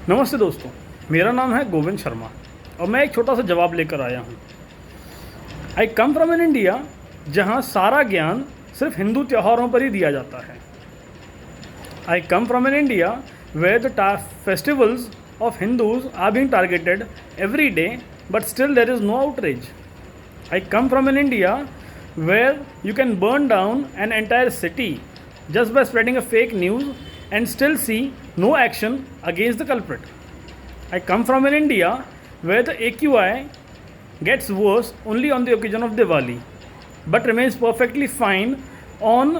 नमस्ते दोस्तों, मेरा नाम है गोविंद शर्मा और मैं एक छोटा सा जवाब लेकर आया हूँ। आई कम फ्रॉम एन इंडिया जहाँ सारा ज्ञान सिर्फ हिंदू त्योहारों पर ही दिया जाता है। I come from an India where the festivals of Hindus are being targeted every day but still there is no outreach. I come from an India where you can burn down an entire city just by spreading a fake news and still see no action against the culprit. I come from an India where the AQI gets worse only on the occasion of Diwali but remains perfectly fine on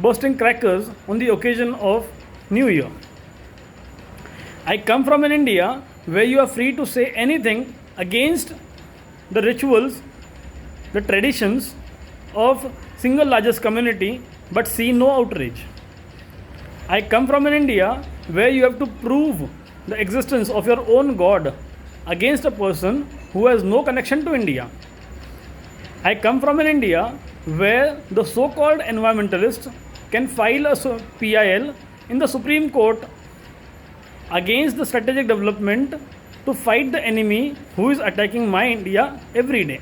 bursting crackers on the occasion of New Year. I come from an India where you are free to say anything against the rituals, the traditions of single largest community but see no outrage. I come from an India where you have to prove the existence of your own God against a person who has no connection to India. I come from an India where the so-called environmentalists can file a PIL in the Supreme Court against the strategic development to fight the enemy who is attacking my India every day.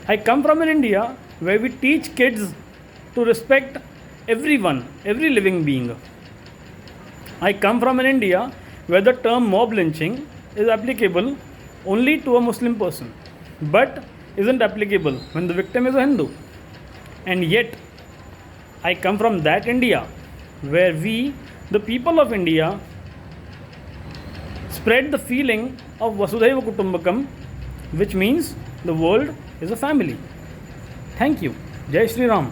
I come from an India where we teach kids to respect everyone, every living being. I come from an India where the term mob lynching is applicable only to a Muslim person, but isn't applicable when the victim is a Hindu. And yet, I come from that India where we, the people of India, spread the feeling of Vasudhaiva Kutumbakam, which means the world is a family. Thank you. Jai Shri Ram.